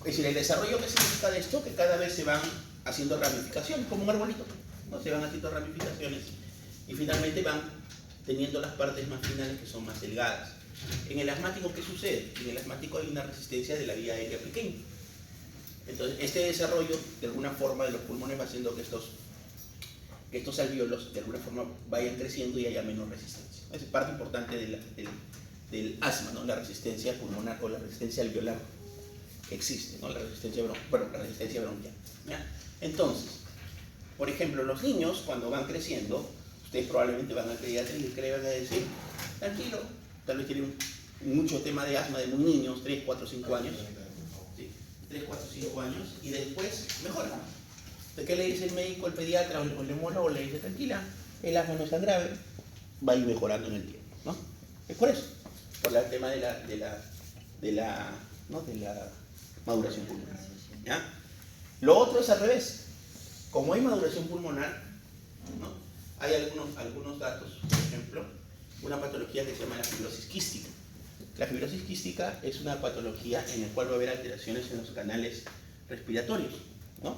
Es decir, el desarrollo que significa de esto, que cada vez se van haciendo ramificaciones, como un arbolito, ¿no? Se van haciendo ramificaciones y finalmente van teniendo las partes más finales que son más delgadas. En el asmático, ¿qué sucede? En el asmático hay una resistencia de la vía aérea pequeña. Entonces, este desarrollo, de alguna forma, de los pulmones va haciendo que estos alvéolos, de alguna forma, vayan creciendo y haya menos resistencia. Esa es parte importante del asma, ¿no? La resistencia pulmonar o la resistencia alveolar que existe, ¿no? La resistencia bronquial. ¿Ya? Entonces, por ejemplo, los niños, cuando van creciendo, ustedes probablemente van a van a decir, tranquilo, tal vez tienen mucho tema de asma de muy niños, 3, 4, 5 años. 3, 4, 5 años y después mejora. ¿De qué le dice el médico, el pediatra o el neumólogo? Le dice, tranquila, el asma no es tan grave, va a ir mejorando en el tiempo, ¿no? Es por eso, por el tema de la maduración pulmonar, ¿ya? Lo otro es al revés. Como hay maduración pulmonar, ¿no? Hay algunos datos, por ejemplo, una patología que se llama la fibrosis quística. La fibrosis quística es una patología en la cual va a haber alteraciones en los canales respiratorios, ¿no?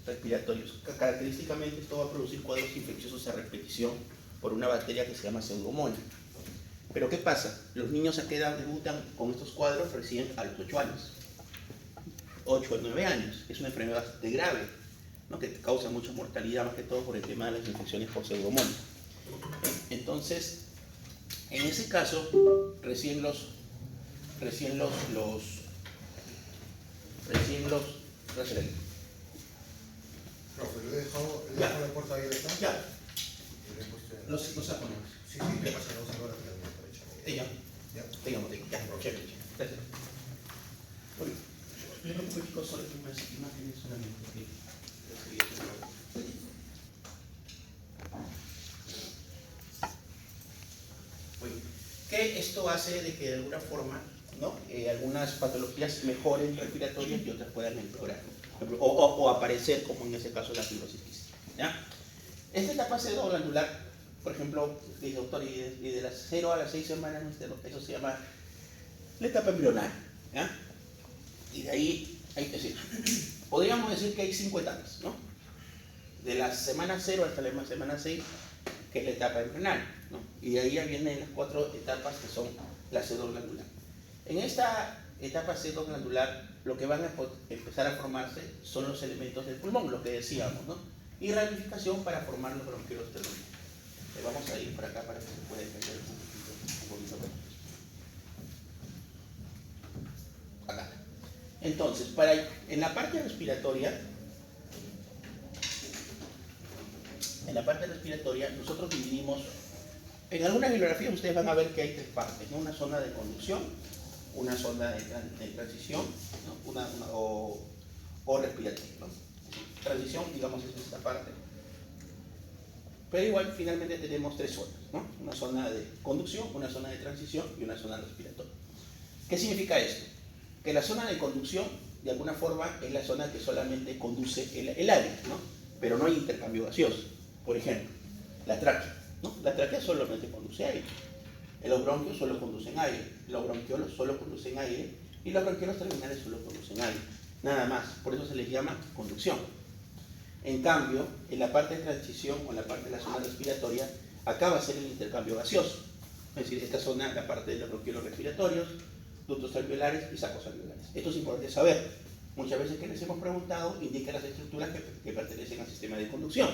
Respiratorios. Característicamente esto va a producir cuadros infecciosos a repetición por una bacteria que se llama Pseudomonas. Pero ¿qué pasa? Los niños a qué edad debutan con estos cuadros recién a los 8 años. 8 o 9 años. Es una enfermedad bastante grave, ¿no? Que causa mucha mortalidad, más que todo por el tema de las infecciones por Pseudomonas. Entonces, en ese caso, recién los Profe, le he dejado la puerta abierta. Ya. Los sacones. Sí, le pasaremos ahora que la voy a echar. Ya. Tengamos, ya. Chévere. Gracias. Bueno, yo no puedo chicos solo unas imágenes solamente. Bueno, que esto hace de que de alguna forma, ¿no? Algunas patologías mejoren respiratorias y otras puedan empeorar, ¿no? O aparecer, como en ese caso la fibrosis quística, ¿ya? Esta etapa pseudoglandular, por ejemplo, dice doctor, y de las 0 a las 6 semanas, eso se llama la etapa embrionaria, ¿ya? Y de ahí, es decir, podríamos decir que hay 5 etapas, ¿no? De la semana 0 hasta la semana 6, que es la etapa embrionaria, ¿no? Y de ahí ya vienen las 4 etapas que son la pseudoglandular. En esta etapa pseudoglandular, lo que van a empezar a formarse son los elementos del pulmón, lo que decíamos, ¿no? Y ramificación para formar los bronquiolos terminales. Vamos a ir por acá para que se pueda entender un poquito mejor. Acá. Entonces, en la parte respiratoria, nosotros dividimos, en algunas bibliografías ustedes van a ver que hay 3 partes, ¿no? Una zona de conducción, una zona de transición, ¿no? o respiratoria, ¿no? Transición, digamos, es esta parte. Pero igual, finalmente tenemos 3 zonas, ¿no? Una zona de conducción, una zona de transición y una zona respiratoria. ¿Qué significa esto? Que la zona de conducción, de alguna forma, es la zona que solamente conduce el aire, ¿no? Pero no hay intercambio gaseoso. Por ejemplo, la tráquea, ¿no? La tráquea solamente conduce aire. Los bronquios solo conducen aire, los bronquiolos solo conducen aire y los bronquiolos terminales solo conducen aire. Nada más, por eso se les llama conducción. En cambio, en la parte de transición o en la parte de la zona respiratoria, acá va a ser el intercambio gaseoso. Es decir, esta zona, la parte de los bronquiolos respiratorios, ductos alveolares y sacos alveolares. Esto es importante saber. Muchas veces que les hemos preguntado, indica las estructuras que pertenecen al sistema de conducción.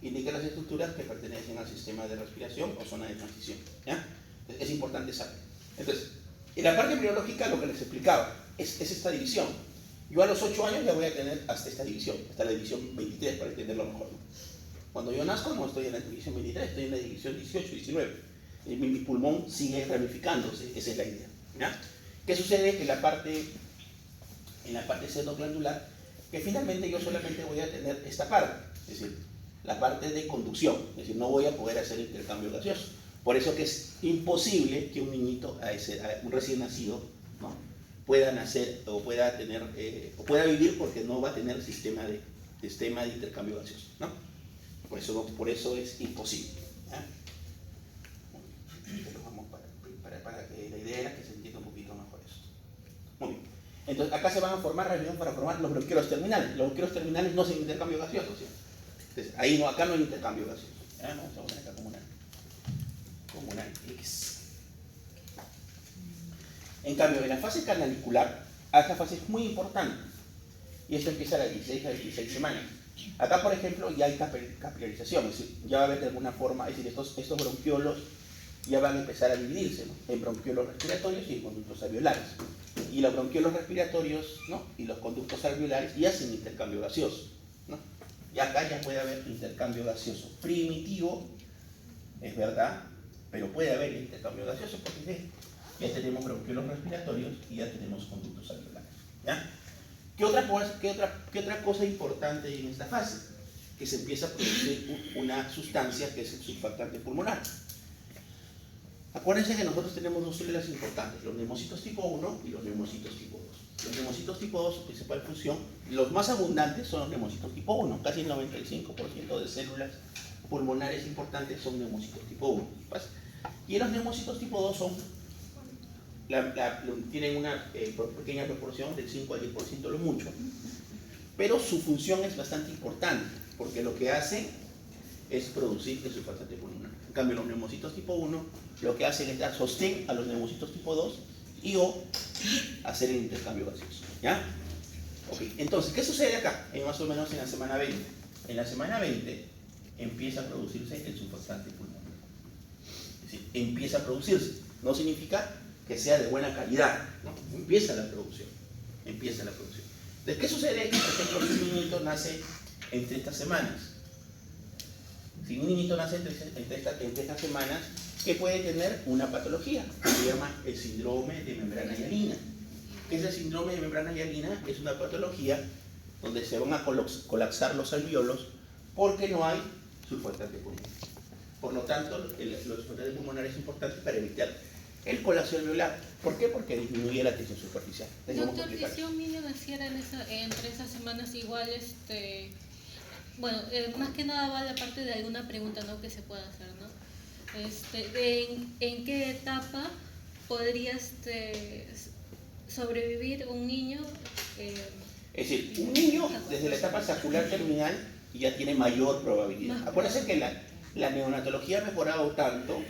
Indica las estructuras que pertenecen al sistema de respiración o zona de transición, ¿ya? Es importante saber. Entonces, en la parte embriológica lo que les explicaba es esta división. Yo a los 8 años ya voy a tener hasta esta división, hasta la división 23 para entenderlo mejor, ¿no? Cuando yo nazco no estoy en la división 23, estoy en la división 18, 19. Mi pulmón sigue ramificándose, esa es la idea, ¿ya? ¿Qué sucede? Que en la parte pseudoglandular, que finalmente yo solamente voy a tener esta parte, es decir, la parte de conducción, es decir, no voy a poder hacer intercambio gaseoso. Por eso que es imposible que un niñito, un recién nacido, ¿no? pueda nacer o pueda tener, o pueda vivir porque no va a tener sistema de intercambio gaseoso, ¿no? Por eso es imposible, ¿ya? Pero vamos para que la idea era que se entienda un poquito mejor eso. Muy bien. Entonces acá se van a formar radiación para formar los bronquiolos terminales. Los bronquiolos terminales no son intercambio gaseoso, ¿sí? Entonces ahí no, acá no hay intercambio gaseoso. Vamos a poner acá como una X. En cambio, en la fase canalicular, esta fase es muy importante. Y esto empieza a las 16 a 26 semanas. Acá, por ejemplo, ya hay capilarización, es decir, ya va a haber de alguna forma, es decir, estos bronquiolos ya van a empezar a dividirse, ¿no? En bronquiolos respiratorios y en conductos alveolares. Y los bronquiolos respiratorios, ¿no? Y los conductos alveolares ya hacen intercambio gaseoso, ¿no? Y acá ya puede haber intercambio gaseoso primitivo, es verdad, pero puede haber intercambio gaseoso porque ya tenemos bronquiolos respiratorios y ya tenemos conductos alveolares, ¿ya? ¿Qué otra cosa importante en esta fase? Que se empieza a producir una sustancia que es el surfactante pulmonar. Acuérdense que nosotros tenemos dos células importantes, los neumocitos tipo 1 y los neumocitos tipo 2. Los neumocitos tipo 2, su principal función, los más abundantes son los neumocitos tipo 1, casi el 95% de células pulmonares importantes son neumocitos tipo 1. Y los neumocitos tipo 2 son tienen una pequeña proporción del 5 al 10% lo mucho, pero su función es bastante importante porque lo que hacen es producir el surfactante pulmonar. En cambio, los neumocitos tipo 1 lo que hacen es dar sostén a los neumocitos tipo 2 y o hacer el intercambio gaseoso, ¿ya? Ok, entonces, ¿qué sucede acá? Más o menos en la semana 20. En la semana 20 empieza a producirse el surfactante pulmonar. Es decir, empieza a producirse. No significa que sea de buena calidad, ¿no? Empieza la producción. Entonces, ¿qué sucede? Por ejemplo, si un niñito nace entre estas semanas. Si un niñito nace entre estas semanas, ¿qué puede tener? Una patología que se llama el síndrome de membrana hialina. ¿Qué es el síndrome de membrana hialina? Es una patología donde se van a colapsar los alveolos porque no hay surfactante pulmonar. Por lo tanto, el surfactante pulmonar es importante para evitar el colapso alveolar. ¿Por qué? Porque disminuye la tensión superficial. Doctor, si un niño naciera entre esas semanas igual, bueno, más que nada va la parte de alguna pregunta, ¿no?, que se pueda hacer, ¿no? ¿En qué etapa podría sobrevivir un niño? Es decir, un niño desde la etapa sacular terminal ya tiene mayor probabilidad. Acuérdense que la neonatología ha mejorado tanto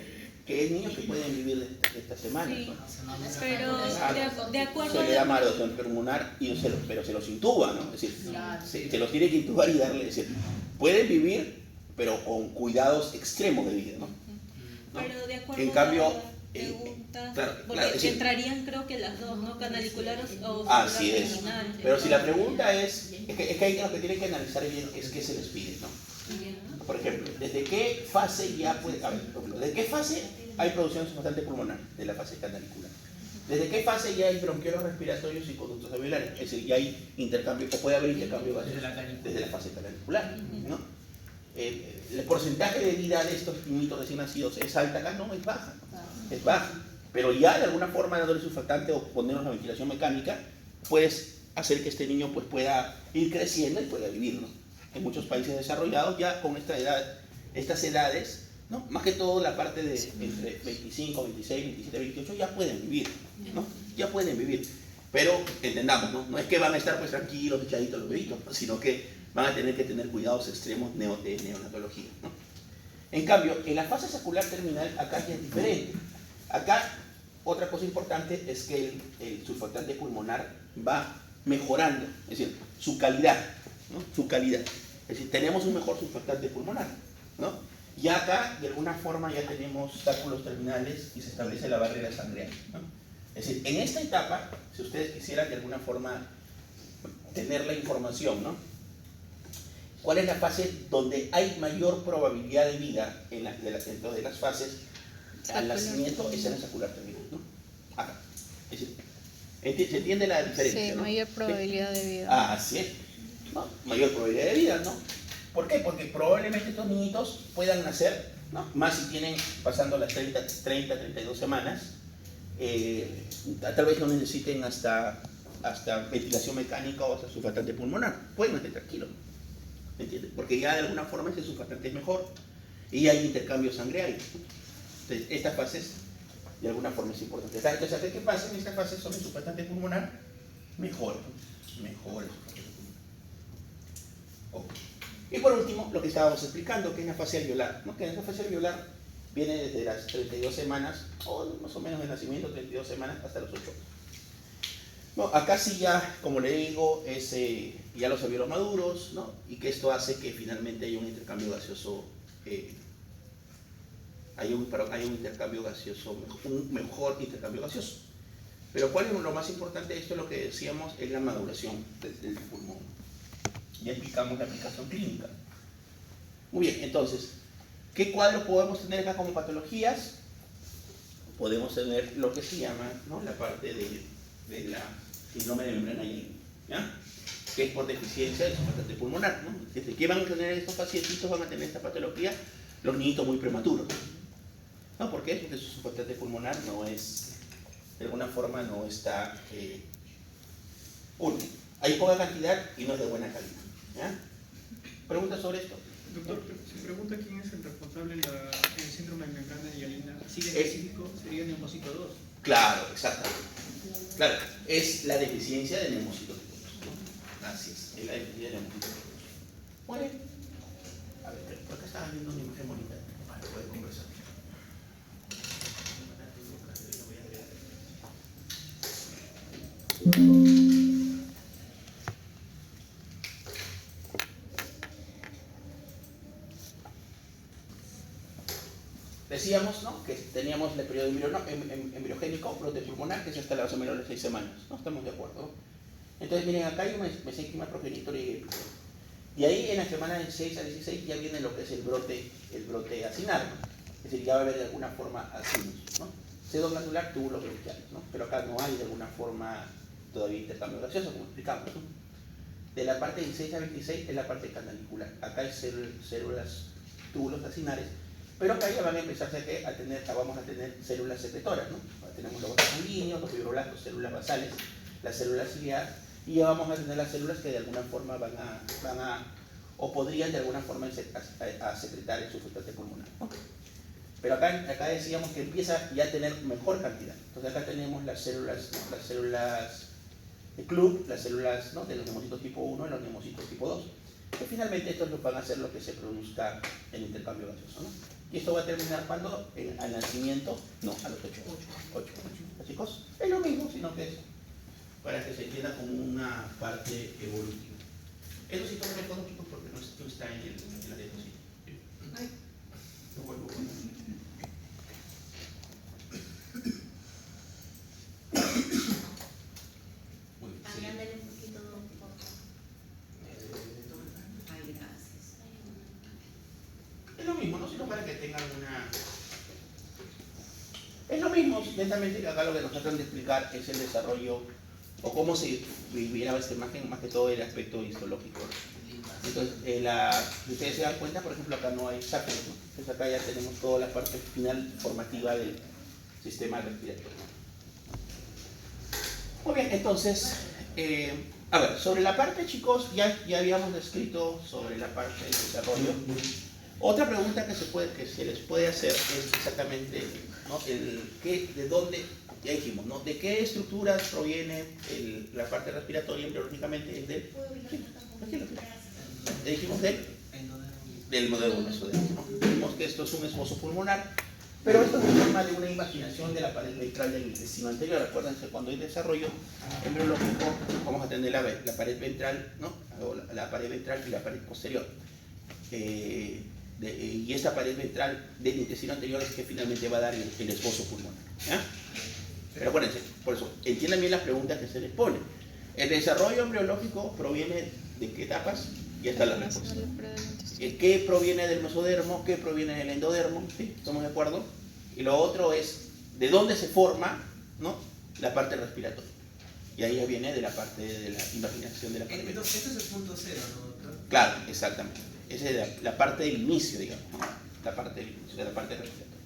que hay niños que pueden vivir de estas semanas, sí, ¿no? Pero de acuerdo se le da maroción pulmonar, pero se los intuba, ¿no? Es decir, se los tiene que intubar y darle, es decir, pueden vivir, pero con cuidados extremos de vida, ¿no? Pero de acuerdo en cambio, a las preguntas, porque decir, entrarían creo que las dos, ¿no? Canaliculares o así es. terminales. Pero si la pregunta es que hay lo que tienen que analizar bien es qué se les pide, ¿no? Por ejemplo, ¿desde qué fase ya puede haber? ¿Desde qué fase hay producción de surfactante pulmonar? De la fase canalicular. ¿Desde qué fase ya hay bronquiolos respiratorios y conductos alveolares? Es decir, ya hay intercambio, o puede haber intercambio gaseoso desde la fase canalicular, ¿no? El porcentaje de vida de estos niñitos recién nacidos es alta acá, no, es baja. Es baja. Pero ya de alguna forma dándole surfactante o ponernos la ventilación mecánica, puedes hacer que este niño pues, pueda ir creciendo y pueda vivir, ¿no? En muchos países desarrollados ya con estas edades, ¿no? Más que todo la parte de entre 25, 26, 27, 28 ya pueden vivir, ¿no? Ya pueden vivir. Pero entendamos, ¿no? No es que van a estar pues tranquilos, echaditos los bebitos, ¿no? Sino que van a tener que tener cuidados extremos de neonatología, ¿no? En cambio, en la fase sacular terminal acá ya es diferente. Acá otra cosa importante es que el surfactante pulmonar va mejorando, es decir, su calidad, ¿no? Su calidad. Es decir, tenemos un mejor surfactante pulmonar, ¿no? Y acá, de alguna forma, ya tenemos sáculos terminales y se establece la barrera sangreal, ¿no? Es decir, en esta etapa, si ustedes quisieran de alguna forma tener la información, ¿no? ¿Cuál es la fase donde hay mayor probabilidad de vida dentro de las fases al nacimiento? Es en la sacular terminal, ¿no? Acá. Es decir, ¿se entiende la diferencia? Sí, ¿no? mayor probabilidad de vida. Ah, así es. ¿No? Mayor probabilidad de vida, ¿no? ¿Por qué? Porque probablemente estos niñitos puedan nacer, ¿no? Más si tienen pasando las 32 semanas, tal vez no necesiten hasta ventilación mecánica o hasta surfactante pulmonar. Pueden estar tranquilos, ¿me entiendes? Porque ya de alguna forma ese surfactante es mejor y hay intercambio sangreal. Entonces, estas fases de alguna forma es importante. Entonces, ¿qué pasa en esta fase sobre el surfactante pulmonar? mejora el sulfato de pulmonar. Ok. Y por último, lo que estábamos explicando, que es la fase alveolar, ¿no? Que la fase alveolar viene desde las 32 semanas, o más o menos de nacimiento, 32 semanas hasta los 8 años. No, acá sí ya, como le digo, es ya los alveolos maduros, ¿no? Y que esto hace que finalmente haya un intercambio gaseoso, hay un mejor intercambio gaseoso. Pero ¿cuál es lo más importante de esto? Lo que decíamos es la maduración del pulmón. Ya explicamos la aplicación clínica. Muy bien, entonces, ¿qué cuadro podemos tener acá como patologías? Podemos tener lo que se llama, ¿no?, la parte de la síndrome de membrana hialina, ¿ya?, que es por deficiencia del sulfato pulmonar, ¿no? ¿Qué van a tener estos pacientitos? Van a tener esta patología, los niñitos muy prematuros, ¿no? ¿Por qué? Porque su sulfato pulmonar no es, de alguna forma, no está, hay poca cantidad y no es de buena calidad, ¿ya? ¿Preguntas sobre esto? Doctor, se pregunta quién es el responsable del síndrome de membrana hialina. ¿Así de específico sería el neumocito 2? Claro, exactamente. Claro, es la deficiencia del neumocito tipo 2, ¿no? Así es la deficiencia del neumocito tipo 2. Muy bien. A ver, por acá estaba viendo una imagen bonita. Vale, puede conversar. Decíamos, ¿no?, que teníamos el periodo embriogénico, brote pulmonar, que es hasta más o menos las 6 semanas, ¿no? Estamos de acuerdo. Entonces, miren, acá hay un mesénquima progenitor y epíteto. Y ahí en la semana de 6 a 16 ya viene lo que es el brote acinar, ¿no? Es decir, ya va a haber de alguna forma acinos, ¿no? Sedo glandular, túbulos bronquiales, ¿no? Pero acá no hay de alguna forma todavía intercambio gaseoso, como explicamos, ¿no? De la parte de 16 a 26 es la parte canalicular. Acá hay células, túbulos acinares, pero acá ya van a empezar vamos a tener células secretoras, ¿no? Tenemos los vasos sanguíneos, los fibroblastos, células basales, las células ciliares, y ya vamos a tener las células que de alguna forma van a o podrían de alguna forma a secretar el sulfato pulmonar, ¿no? Pero acá decíamos que empieza ya a tener mejor cantidad. Entonces acá tenemos las células, ¿no?, las células de club, las células, ¿no?, de los neumocitos tipo 1 y los neumocitos tipo 2. Que finalmente estos van a hacer lo que se produzca el intercambio gaseoso, ¿no? Y esto va a terminar cuando, al nacimiento, no, a los 8. Chicos, es lo mismo, sino que es para que se entienda como una parte evolutiva. Eso sí, tómenme todo, chicos, porque no está en la diapositiva. Ay, lo vuelvo a poner. Muy bien, sí. Agrándale un poquito, por favor. Ay, gracias. Es lo mismo, ¿no? Sino para que tengan una... Es lo mismo, lentamente, que acá lo que nos tratan de explicar es el desarrollo, o cómo se viviera esta imagen, más que todo el aspecto histológico. Entonces, si ustedes se dan cuenta, por ejemplo, acá no hay sacros, ¿no? Entonces acá ya tenemos toda la parte final formativa del sistema respiratorio. Muy bien, entonces, a ver, sobre la parte, chicos, ya habíamos descrito sobre la parte del desarrollo. Otra pregunta que se les puede hacer es exactamente, ¿no?, de dónde, ya dijimos, ¿no?, de qué estructuras proviene la parte respiratoria embriológicamente. Es del, ya dijimos del modelo mesodermo, ¿no? Dijimos que esto es un esbozo pulmonar, pero esto es en forma de una imaginación de la pared ventral del intestino anterior. Acuérdense, cuando hay desarrollo embriológico vamos a tener la pared ventral, ¿no?, o la pared ventral y la pared posterior. Y esta pared ventral del intestino anterior es que finalmente va a dar el esbozo pulmonar, ¿ya? Pero acuérdense, por eso, entiendan bien las preguntas que se les ponen. ¿El desarrollo embriológico proviene de qué etapas? Ya está la respuesta. ¿Qué proviene del mesodermo? ¿Qué proviene del endodermo? ¿Sí? ¿Estamos de acuerdo? Y lo otro es, ¿de dónde se forma, ¿no?, la parte respiratoria? Y ahí ya viene de la parte de la imaginación de la pared ventral. Entonces, este es el punto cero, ¿no, doctor? Claro, exactamente. Esa es la parte del inicio, digamos, ¿no? La parte del inicio, de la parte respiratoria.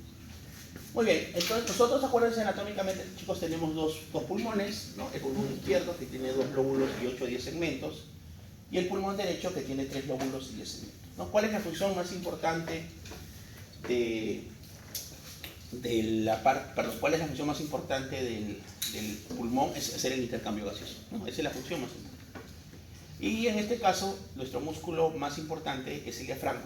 Muy bien, entonces nosotros, acuérdense, anatómicamente, chicos, tenemos dos pulmones, ¿no? El pulmón izquierdo, que tiene 2 lóbulos y 8 o 10 segmentos, y el pulmón derecho, que tiene 3 lóbulos y 10 segmentos, ¿no? ¿Cuál es la función más importante ¿cuál es la función más importante del pulmón es hacer el intercambio gaseoso, ¿no? Esa es la función más importante. Y en este caso, nuestro músculo más importante es el diafragma.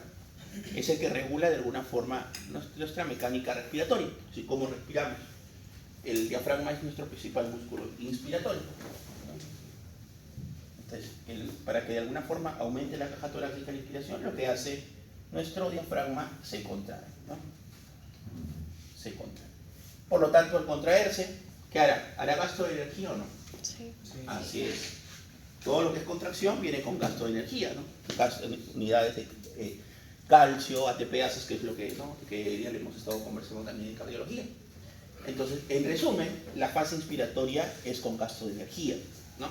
Es el que regula de alguna forma nuestra mecánica respiratoria, así como respiramos. El diafragma es nuestro principal músculo inspiratorio. Entonces, para que de alguna forma aumente la caja torácica en la inspiración, lo que hace nuestro diafragma se contrae, ¿no? Se contrae. Por lo tanto, al contraerse, ¿qué hará? ¿Hará gasto de energía o no? Sí. Así es. Todo lo que es contracción viene con gasto de energía, ¿no? Gasto en unidades de calcio, ATPases, que es lo que, ¿no? Que ya le hemos estado conversando también en cardiología. Entonces, en resumen, la fase inspiratoria es con gasto de energía, ¿no?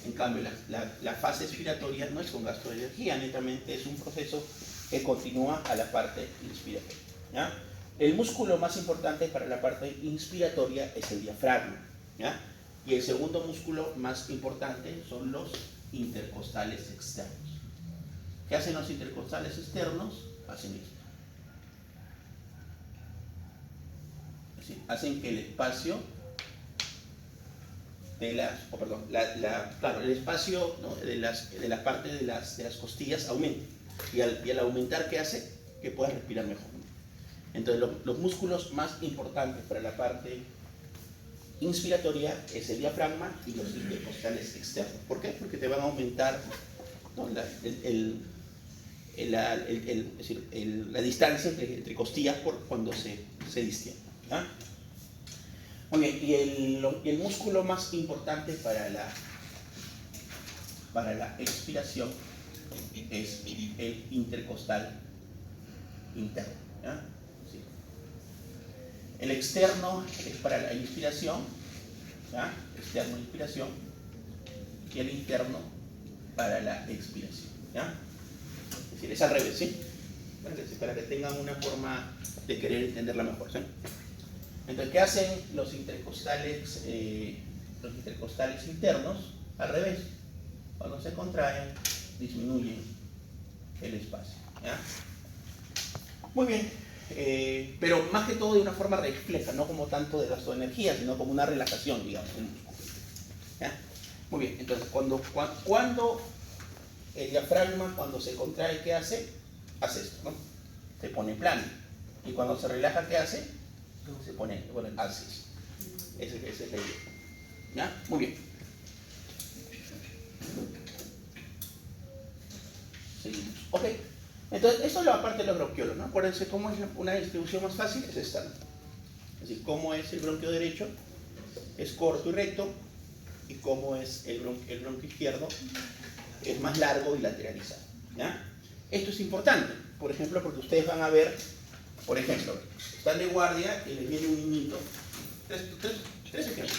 En cambio, la fase expiratoria no es con gasto de energía, netamente es un proceso que continúa a la parte inspiratoria, ¿ya? El músculo más importante para la parte inspiratoria es el diafragma, ¿ya? Y el segundo músculo más importante son los intercostales externos. ¿Qué hacen los intercostales externos? Hacen esto. Es decir, hacen que el espacio de las, claro, el espacio, ¿no? de la parte de las costillas aumente. Y al aumentar, ¿qué hace? Que puedas respirar mejor. Entonces, los músculos más importantes para la parte inspiratoria es el diafragma y los intercostales externos. ¿Por qué? Porque te van a aumentar, ¿no? la distancia entre costillas cuando se distienden, ¿ya? Muy bien, y el músculo más importante para la expiración es el intercostal interno, ¿ya? Sí. El externo es para la inspiración, ¿ya? Externo inspiración, y el interno para la expiración, ¿ya? Es decir, es al revés, ¿sí? Para que tengan una forma de querer entenderla mejor, ¿sí? Entonces, ¿qué hacen los intercostales internos? Al revés. Cuando se contraen, disminuyen el espacio, ¿ya? Muy bien. Pero más que todo de una forma refleja, no como tanto de gasto de energía, sino como una relajación, digamos. ¿Ya? Muy bien. Entonces, cuando el diafragma, cuando se contrae, ¿qué hace? Hace esto, ¿no? Se pone plano. Y cuando se relaja, ¿qué hace? Se pone, bueno, hace eso. Ese es la idea. ¿Ya? Muy bien. Seguimos. Ok. Entonces, esto es la parte de los bronquiolos, ¿no? Acuérdense cómo es una distribución más fácil, es esta, ¿no? Es decir, cómo es el bronquio derecho, es corto y recto, y cómo es el bronquio izquierdo, es más largo y lateralizado, ¿ya? Esto es importante, por ejemplo, porque ustedes van a ver, por ejemplo, están de guardia y les viene un niñito, tres ejemplos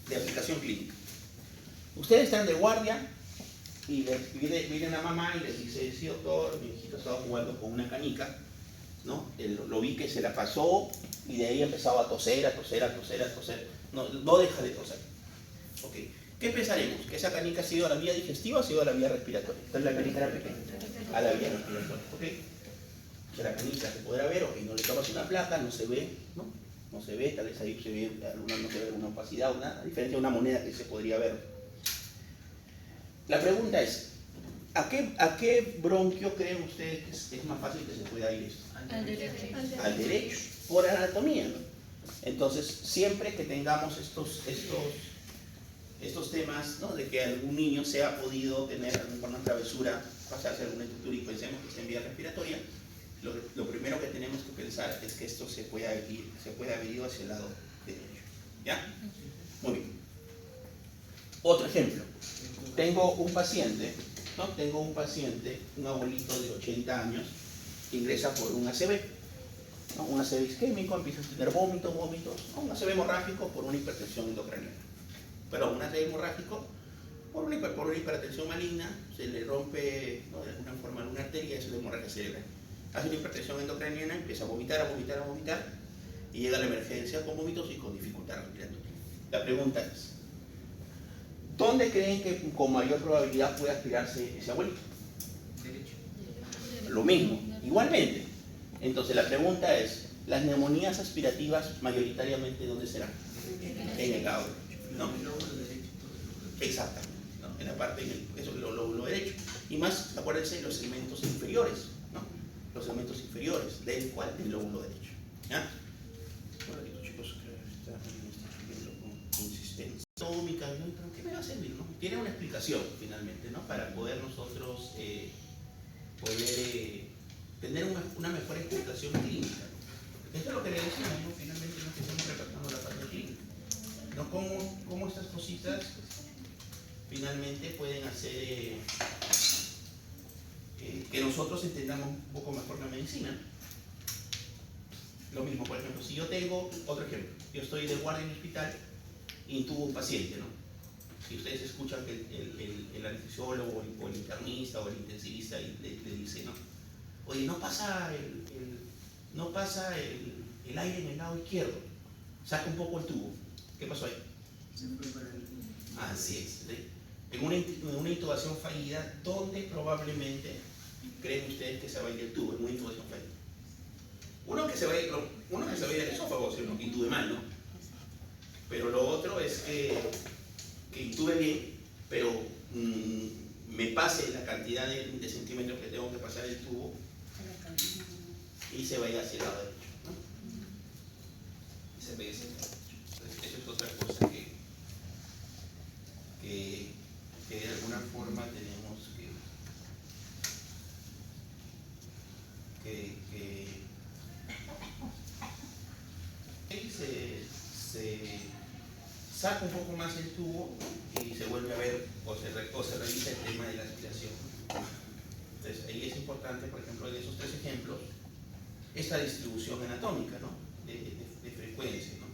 de aplicación clínica. Ustedes están de guardia y viene una mamá y les dice: sí, doctor, mi hijito estaba jugando con una canica, ¿no? Lo vi que se la pasó y de ahí empezaba a toser, no deja de toser. Okay. ¿Qué pensaremos? ¿Que esa canica ha sido a la vía digestiva o ha sido a la vía respiratoria? Entonces la canica era pequeña, a la vía respiratoria, ¿ok? Que la canica se podrá ver, ok, no le tomas una placa, no se ve, ¿no? No se ve, tal vez ahí se ve una opacidad, a diferencia de una moneda que se podría ver. La pregunta es, ¿a qué bronquio creen ustedes que es más fácil que se pueda ir esto? Al derecho. Al derecho, por anatomía, ¿no? Entonces, siempre que tengamos estos temas, ¿no? De que algún niño se ha podido tener alguna travesura, pasarse alguna estructura y pensemos que está en vía respiratoria, lo primero que tenemos que pensar es que esto se puede haber ido hacia el lado derecho, ¿ya? Muy bien. Otro ejemplo. Tengo un paciente, un abuelito de 80 años, que ingresa por un ACV, ¿no? Un ACV isquémico, empieza a tener vómitos, ¿no? Un ACV hemorrágico por una hipertensión endocraniana. Pero un ACV hemorrágico por una hipertensión maligna, se le rompe, ¿no? De alguna forma alguna arteria, eso es la hemorragia cerebral. Hace una hipertensión endocraniana, empieza a vomitar, y llega a la emergencia con vómitos y con dificultad respiratoria. La pregunta es, ¿dónde creen que con mayor probabilidad puede aspirarse ese abuelito? Derecho. Lo mismo, igualmente. Entonces la pregunta es, ¿las neumonías aspirativas mayoritariamente dónde serán? en el lado derecho, ¿no? El lóbulo derecho. Exactamente, ¿no? En la parte, eso es el lóbulo derecho. Y más, acuérdense, los segmentos inferiores, ¿no? Los segmentos inferiores, ¿del cual? Del lóbulo derecho, ¿ya? Bueno, chicos, que está escribiendo con insistencia. Todo mi camino, ¿qué me va a servir, no? Tiene una explicación, finalmente, ¿no? Para poder nosotros tener una mejor explicación clínica. Esto es lo que le decimos, ¿no? Finalmente, no que estamos repasando la parte clínica. ¿No? Cómo estas cositas finalmente pueden hacer que nosotros entendamos un poco mejor la medicina. Lo mismo, por ejemplo, si yo tengo, otro ejemplo, yo estoy de guardia en el hospital y intubo un paciente, ¿no? Si ustedes escuchan que el anestesiólogo o el internista o el intensivista le dice, ¿no? Oye, no pasa el aire en el lado izquierdo, saca un poco el tubo. ¿Qué pasó ahí? Se fue para el... Así es, ¿sí? En una intubación fallida, ¿dónde probablemente creen ustedes que se va a ir el tubo? En una intubación fallida. Uno que se va a ir al esófago, si no intube mal, ¿no? Pero lo otro es que intube bien, pero me pase la cantidad de centímetros que tengo que pasar el tubo y se vaya hacia el lado derecho, ¿no? Y se vaya hacia el lado derecho. Entonces, eso es otra cosa que de alguna forma tenemos y se saca un poco más el tubo y se vuelve a ver o se revisa el tema de la aspiración. Entonces ahí es importante, por ejemplo, en esos tres ejemplos, esta distribución anatómica, ¿no? de frecuencia, ¿no?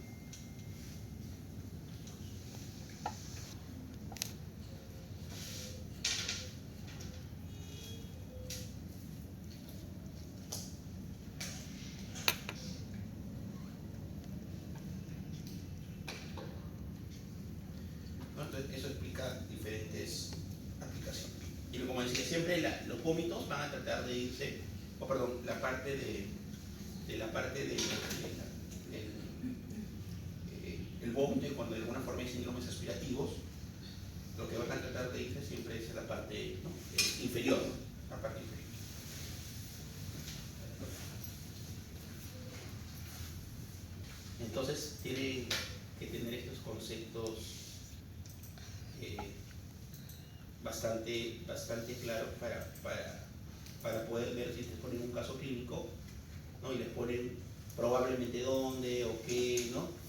Entonces eso explica diferentes aplicaciones. Y como decía, siempre los vómitos van a tratar de irse, la parte el vómito, y cuando de alguna forma hay síndromes aspirativos, lo que van a tratar de irse siempre es la parte, ¿no? Inferior, ¿no? La parte inferior. Entonces tiene que tener estos conceptos bastante claros para poder ver si les ponen un caso clínico, ¿no? Y les ponen probablemente dónde o qué, ¿no?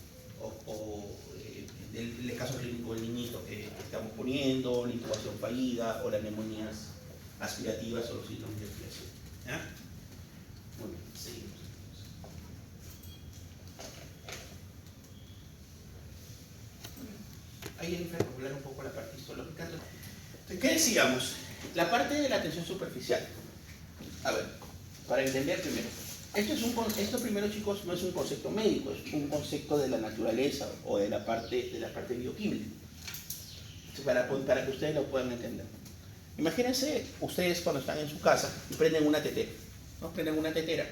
El caso clínico del niñito que estamos poniendo, la intubación fallida o las neumonías aspirativas o los síndromes de aspiración. ¿Ya? Muy bien, seguimos. Ahí entra a hablar un poco la parte histológica. Entonces, ¿qué decíamos? La parte de la tensión superficial. A ver, para entender primero. Esto primero, chicos, no es un concepto médico, es un concepto de la naturaleza o de la parte bioquímica. Para que ustedes lo puedan entender. Imagínense ustedes cuando están en su casa y prenden una tetera, ¿no? Prenden una tetera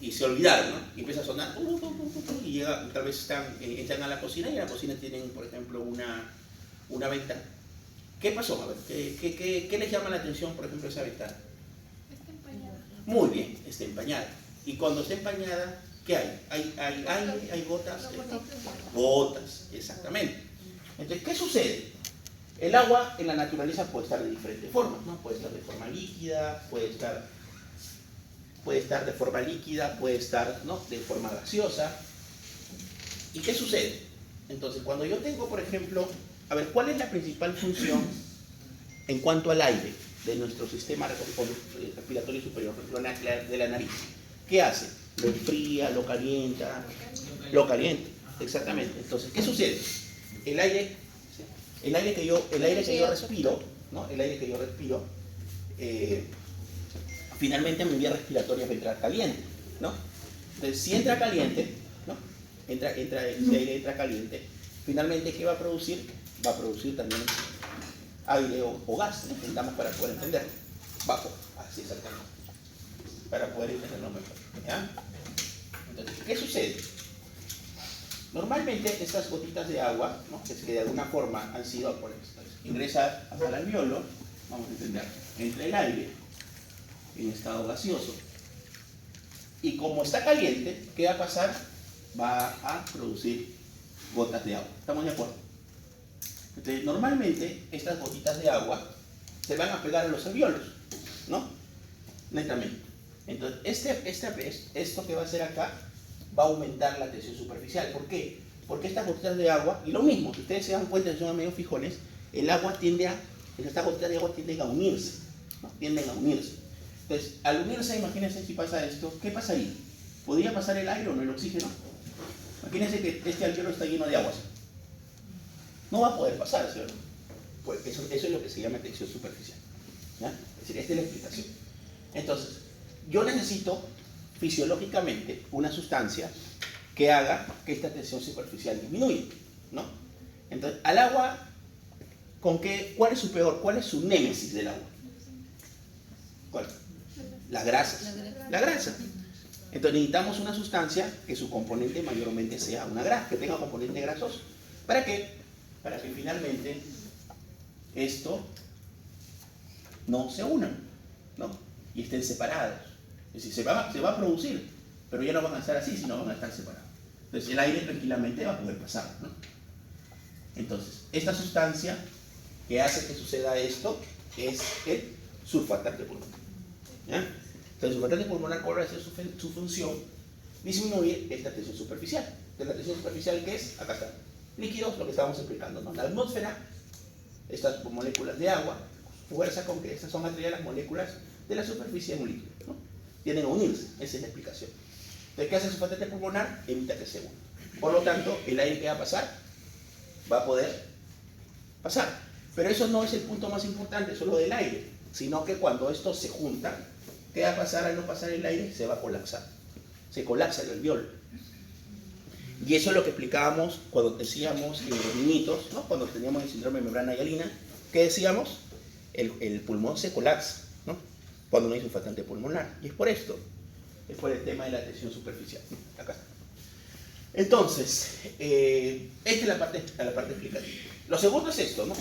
y se olvidaron, ¿no? Y empieza a sonar, y llega, tal vez entran a la cocina y en la cocina tienen, por ejemplo, una ventana. ¿Qué pasó? A ver, ¿qué les llama la atención, por ejemplo, esa ventana? Está empañada. Muy bien, está empañada. Y cuando está empañada, ¿qué hay? ¿Hay gotas? Gotas, exactamente. Entonces, ¿qué sucede? El agua en la naturaleza puede estar de diferentes formas, ¿no? Puede estar de forma líquida, puede estar de forma líquida, puede estar, ¿no? de forma gaseosa. ¿Y qué sucede? Entonces, cuando yo tengo, por ejemplo, a ver, ¿cuál es la principal función en cuanto al aire de nuestro sistema respiratorio superior, por ejemplo, de la nariz? ¿Qué hace? Lo enfría, lo calienta, exactamente. Entonces, ¿qué sucede? El aire que yo respiro, ¿no? El aire que yo respiro, finalmente mi vía respiratoria va a entrar caliente, ¿no? Entonces, si entra caliente, ¿no? Ese aire entra caliente, finalmente, ¿qué va a producir? Va a producir también aire o gas, ¿no? Intentamos para poder entenderlo. Vapor, así exactamente. Para poder entenderlo mejor, ¿ya? Entonces, ¿qué sucede? Normalmente estas gotitas de agua, ¿no? que de alguna forma han sido, pues, ingresa al alveolo, vamos a entender, entre el aire en estado gaseoso, y como está caliente, ¿qué va a pasar? Va a producir gotas de agua. ¿Estamos de acuerdo? Entonces, normalmente estas gotitas de agua se van a pegar a los alveolos, ¿no? Netamente. Entonces, esto que va a hacer acá va a aumentar la tensión superficial. ¿Por qué? Porque estas gotitas de agua, y lo mismo, si ustedes se dan cuenta, son medio fijones, estas gotitas de agua tienden a unirse, ¿no? Tienden a unirse. Entonces, al unirse, imagínense si pasa esto, ¿qué pasaría? ¿Podría pasar el aire o no el oxígeno? Imagínense que este alveolo está lleno de agua. No va a poder pasar, ¿cierto? Pues eso es lo que se llama tensión superficial. ¿Ya? Es decir, esta es la explicación. Entonces, yo necesito fisiológicamente una sustancia que haga que esta tensión superficial disminuya, ¿no? Entonces, al agua, ¿cuál es su némesis del agua? ¿Cuál? La grasa. La grasa. Entonces necesitamos una sustancia que su componente mayormente sea una grasa, que tenga componente grasoso. ¿Para qué? Para que finalmente esto no se unan, ¿no? Y estén separados. Es decir, se va a producir, pero ya no van a estar así, sino van a estar separados. Entonces el aire tranquilamente va a poder pasar, ¿no? Entonces, esta sustancia que hace que suceda esto es el surfactante pulmonar. ¿Ya? Entonces, el surfactante pulmonar, ¿cuál va a ser su función? Disminuir esta tensión superficial. Entonces, la tensión superficial, ¿qué es? Acá está. Líquidos, lo que estábamos explicando, ¿no? La atmósfera, estas moléculas de agua, fuerza con que estas son atraídas las moléculas de la superficie de un líquido, ¿no? Tienden a unirse, esa es la explicación. Entonces, ¿qué hace el surfactante pulmonar? Evita que se una. Por lo tanto, el aire que va a pasar, va a poder pasar. Pero eso no es el punto más importante, solo del aire, sino que cuando estos se juntan, ¿qué va a pasar al no pasar el aire? Se va a colapsar. Se colapsa el alveolo. Y eso es lo que explicábamos cuando decíamos niñitos, ¿no? Cuando teníamos el síndrome de membrana hialina, ¿qué decíamos? El pulmón se colapsa, ¿no? Cuando no hay surfactante pulmonar. Y es por esto, es por el tema de la tensión superficial. Acá está. Entonces, esta es la parte explicativa. Lo segundo es esto, ¿no?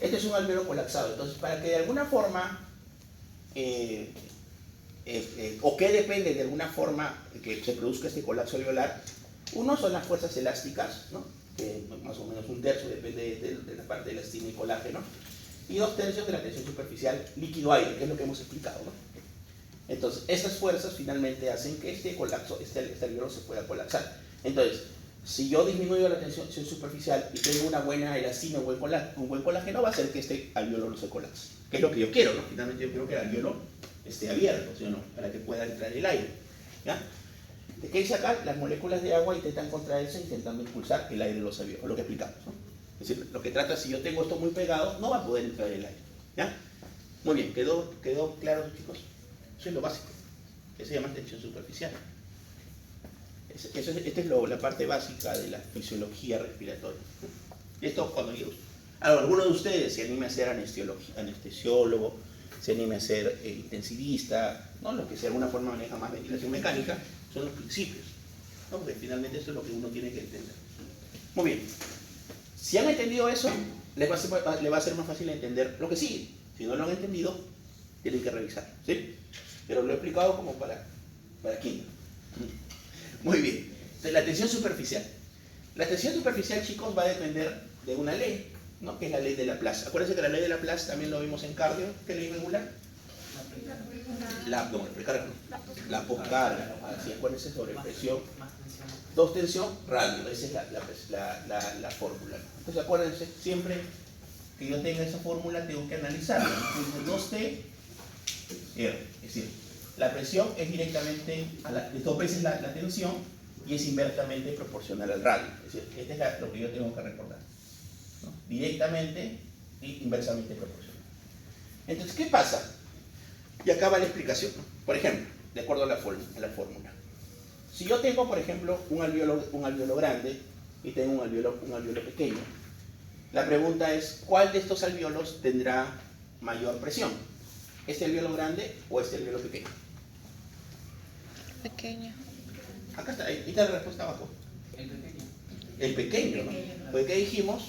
Este es un alveolo colapsado. Entonces, para que de alguna forma, o que depende de alguna forma que se produzca este colapso alveolar, uno son las fuerzas elásticas, ¿no? Que más o menos un tercio depende de la parte de elastina y colágeno, y 2/3 de la tensión superficial líquido-aire, que es lo que hemos explicado, ¿no? Entonces, estas fuerzas finalmente hacen que este alveolo se pueda colapsar. Entonces, si yo disminuyo la tensión superficial y tengo una buena elastina, un buen colágeno, va a hacer que este alveolo no se colapse. Que es lo que yo quiero, ¿no? Finalmente yo quiero que el alveolo esté abierto, ¿sí o no? Para que pueda entrar el aire, ¿ya? ¿De qué dice acá? Las moléculas de agua intentan contraerse intentando impulsar el aire de los alveolos, lo que explicamos, ¿no? Es decir, lo que trata, si yo tengo esto muy pegado, no va a poder entrar el aire, ¿ya? Muy bien, ¿quedó claro, chicos? Eso es lo básico, que se llama tensión superficial. Esta es la parte básica de la fisiología respiratoria. Y esto cuando yo... alguno de ustedes se anime a ser anestesiólogo, se anime a ser intensivista, ¿no? Lo que de alguna forma maneja más ventilación mecánica, son los principios, ¿no? Porque finalmente eso es lo que uno tiene que entender. Muy bien. Si han entendido eso, les va a ser más fácil entender lo que sigue. Si no lo han entendido, tienen que revisar, ¿sí? Pero lo he explicado como para quinto. Muy bien. Entonces, la tensión superficial. La tensión superficial, chicos, va a depender de una ley, ¿no? Que es la ley de Laplace. Acuérdense que la ley de Laplace también lo vimos en cardio. ¿Qué ley regular? La poscarga. Así, acuérdense, sobre presión. 2 tensión, radio. Esa es la fórmula. Entonces, acuérdense, siempre que yo tenga esa fórmula, tengo que analizarla. Entonces, 2T, R. Es decir, la presión es directamente, es 2 veces la tensión y es inversamente proporcional al radio. Es decir, este es lo que yo tengo que recordar, ¿no? Directamente y inversamente proporcional. Entonces, ¿qué pasa? Y acá va la explicación, ¿no? Por ejemplo, de acuerdo a la fórmula. Si yo tengo, por ejemplo, un alveolo grande y tengo un alveolo pequeño, la pregunta es, ¿cuál de estos alveolos tendrá mayor presión? ¿Este alveolo grande o este alveolo pequeño? Pequeño. Acá está, ahí está la respuesta abajo. El pequeño. El pequeño, ¿no? Porque dijimos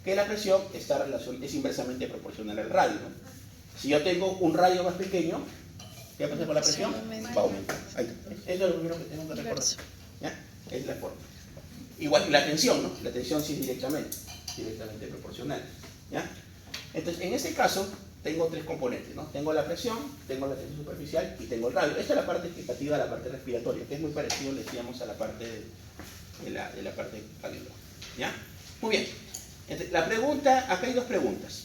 que la presión es inversamente proporcional al radio, ¿no? Si yo tengo un radio más pequeño, ¿qué va a pasar con la presión? Va a aumentar. Ahí está. Eso es lo primero que tengo que recordar. ¿Ya? Es la forma. Igual que la tensión, ¿no? La tensión sí es directamente proporcional. ¿Ya? Entonces, en este caso, tengo tres componentes, ¿no? Tengo la presión, tengo la tensión superficial y tengo el radio. Esta es la parte excitativa de la parte respiratoria, que es muy parecido, le decíamos, a la parte de la parte cardiológica. ¿Ya? Muy bien. Entonces, la pregunta, acá hay dos preguntas.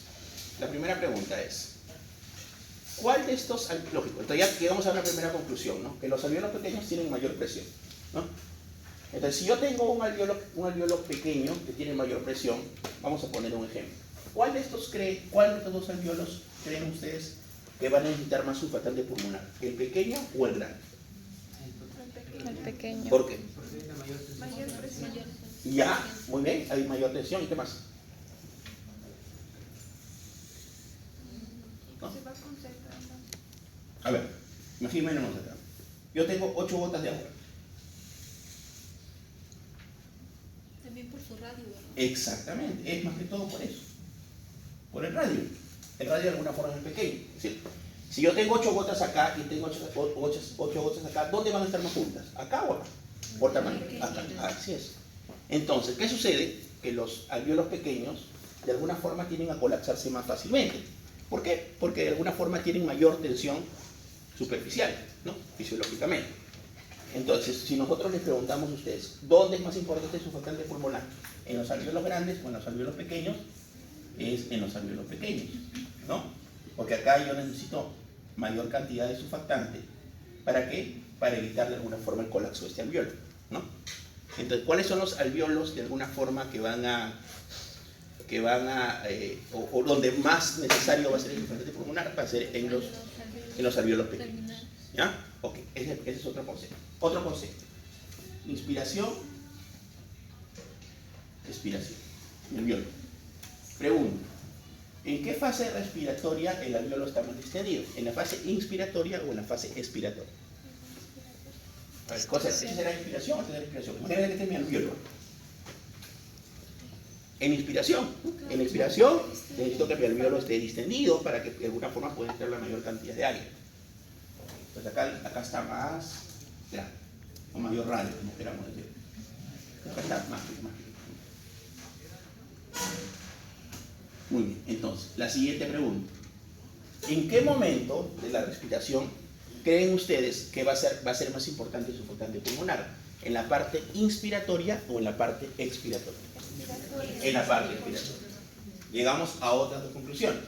La primera pregunta es, ¿cuál de estos, lógico, entonces ya llegamos a una primera conclusión, ¿no? Que los alvéolos pequeños tienen mayor presión, ¿no? Entonces, si yo tengo un alvéolo pequeño que tiene mayor presión, vamos a poner un ejemplo. ¿Cuál de estos dos alvéolos creen ustedes que van a necesitar más surfactante pulmonar? ¿El pequeño o el grande? El pequeño. ¿Por qué? Porque hay la mayor tensión. Mayor presión. Ya, muy bien, hay mayor tensión. ¿Y qué más? ¿No? Se va concentrando. A ver, imaginémonos acá. Yo tengo 8 gotas de agua. También por su radio, ¿verdad? Exactamente, es más que todo por eso. Por el radio. El radio de alguna forma es pequeño. Es decir, si yo tengo 8 gotas acá y tengo 8 gotas acá, ¿dónde van a estar más juntas? ¿Acá o acá? Por tamaño. Acá. Así es. Entonces, ¿qué sucede? Que los alvéolos pequeños de alguna forma tienden a colapsarse más fácilmente. ¿Por qué? Porque de alguna forma tienen mayor tensión superficial, ¿no? Fisiológicamente. Entonces, si nosotros les preguntamos a ustedes, ¿dónde es más importante el surfactante pulmonar? ¿En los alvéolos grandes o en los alvéolos pequeños? Es en los alvéolos pequeños, ¿no? Porque acá yo necesito mayor cantidad de surfactante. ¿Para qué? Para evitar de alguna forma el colapso de este alvéolo, ¿no? Entonces, ¿cuáles son los alvéolos de alguna forma o donde más necesario va a ser el surfactante pulmonar? Va a ser en los alvéolos pequeños. ¿Ya? Ok, ese es otro concepto. Otro concepto. Inspiración, expiración. El alvéolo. Pregunta. ¿En qué fase respiratoria el alvéolo está más extendido? ¿En la fase inspiratoria o en la fase expiratoria? A ver, ¿qué será inspiración o será expiración? Imagínate que este es mi alvéolo. En inspiración. En expiración necesito que mi alvéolo esté distendido para que de alguna forma pueda entrar la mayor cantidad de aire. Entonces acá está más grande, o mayor radio, como queramos decir. Acá está más. Muy bien, entonces, la siguiente pregunta. ¿En qué momento de la respiración creen ustedes que va a ser más importante el surfactante pulmonar? ¿En la parte inspiratoria o en la parte expiratoria? En la parte expiratoria. Llegamos a otras dos conclusiones.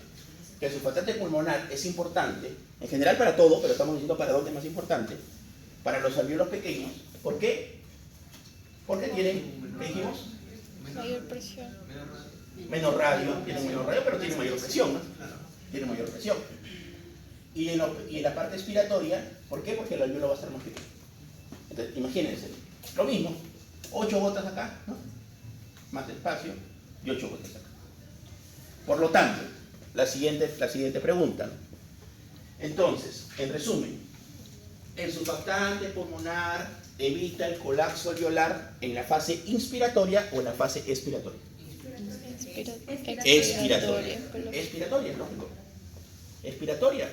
Que el surfactante pulmonar es importante, en general para todo, pero estamos diciendo para dónde es más importante, para los alvéolos pequeños. ¿Por qué? Porque tienen, ¿qué dijimos? Mayor presión. Menos radio, tienen menos radio, pero tienen mayor presión, ¿no? Tienen mayor presión. Y en la parte expiratoria, ¿por qué? Porque el alvéolo va a estar más pequeño. Entonces, imagínense, lo mismo, 8 gotas acá, ¿no? Más espacio y 8 gotas acá. Por lo tanto, la siguiente pregunta, ¿no? Entonces, en resumen, el surfactante pulmonar evita el colapso alveolar en la fase inspiratoria o en la fase expiratoria. Expiratoria. Expiratoria, lógico. Expiratoria.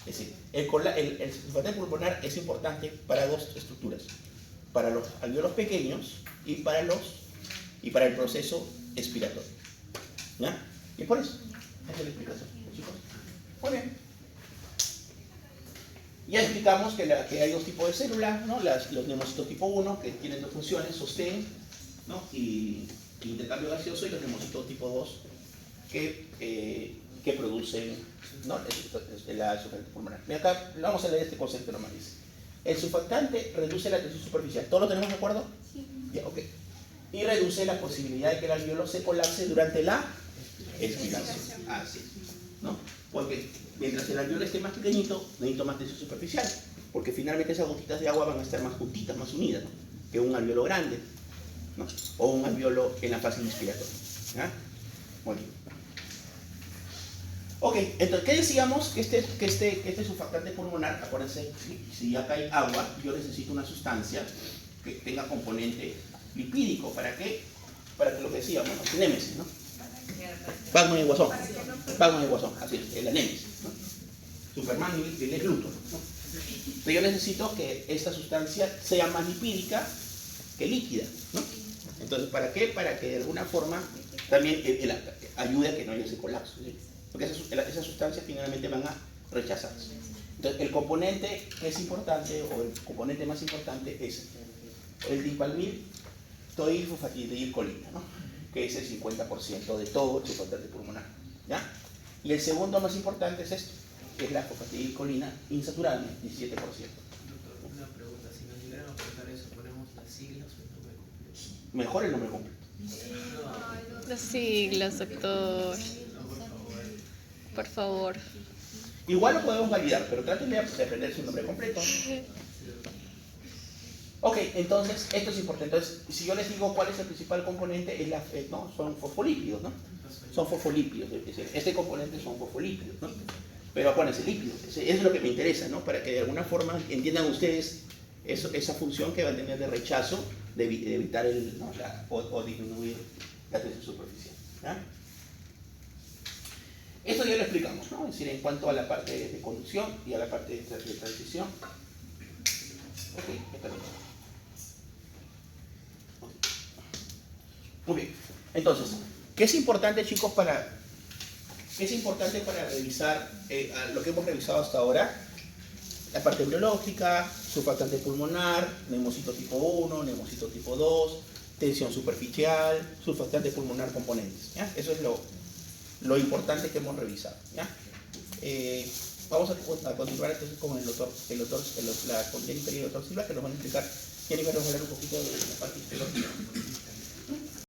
Es decir, el surfactante pulmonar es importante para dos estructuras, para los alvéolos pequeños y para el proceso expiratorio. ¿Ya? Y por eso, esa es la explicación, chicos. Muy bien. Ya explicamos que hay dos tipos de células, ¿no? Los neumocitos tipo 1, que tienen dos funciones, sostén, ¿no? Y intercambio gaseoso, y los neumocitos tipo 2, que producen, ¿no? La surfactante pulmonar. Mira acá, vamos a leer este concepto nomás. Dice: el surfactante reduce la tensión superficial. ¿Todos lo tenemos de acuerdo? Sí. Ya, ok. Y reduce la posibilidad de que el alvéolo se colapse durante la expiración. Así, ¿no? Porque mientras el alvéolo esté más pequeñito, necesito más tensión superficial, porque finalmente esas gotitas de agua van a estar más juntitas, más unidas, ¿no? Que un alvéolo grande, ¿no? O un alvéolo en la fase inspiratoria. ¿Ya? Bueno. Ok, entonces, ¿qué decíamos? Que este surfactante pulmonar, acuérdense, si acá hay agua, yo necesito una sustancia que tenga componente lipídico. ¿Para qué? Para que lo que decíamos, ¿no? Némesis, ¿no? Batman y Guasón. Batman y Guasón, así es, la némesis, ¿no? Superman y Lex Luthor, ¿no? Entonces yo necesito que esta sustancia sea más lipídica que líquida, ¿no? Entonces, ¿para qué? Para que de alguna forma también ayude a que no haya ese colapso, ¿sí? Porque esas sustancias finalmente van a rechazarse. Entonces, el componente que es importante, o el componente más importante, es el dipalmil toilfosfatidilcolina, ¿no? Que es el 50% de todo el surfactante pulmonar, ¿ya? Y el segundo más importante es esto, que es la fosfatidilcolina insaturable, 17%. Doctor, una pregunta. Si nos llegaran a preguntar eso, ¿ponemos las siglas o el nombre completo? Mejor el nombre completo. Las siglas, doctor. Por favor. Igual lo podemos validar, pero traten de aprender su nombre completo. Ok, entonces, esto es importante. Entonces, si yo les digo cuál es el principal componente, no, son fosfolípidos, ¿no? Son fosfolípidos. Es decir, este componente son fosfolípidos, ¿no? Pero acuérdense, lípidos. Eso es lo que me interesa, ¿no? Para que de alguna forma entiendan ustedes esa función que van a tener de rechazo, de evitar o disminuir la tensión superficial, ¿ya? Esto ya lo explicamos, ¿no? Es decir, en cuanto a la parte de conducción y a la parte de transición. Ok, está bien. Muy bien. Entonces, ¿qué es importante, chicos, para revisar lo que hemos revisado hasta ahora? La parte embriológica, surfactante pulmonar, neumocito tipo 1, neumocito tipo 2, tensión superficial, surfactante pulmonar componentes, ¿ya? Eso es lo importante que hemos revisado, ¿ya? Vamos a continuar entonces con la Jennifer y el doctor Silva, que nos van a explicar. Jennifer nos va a hablar un poquito de la parte histológica.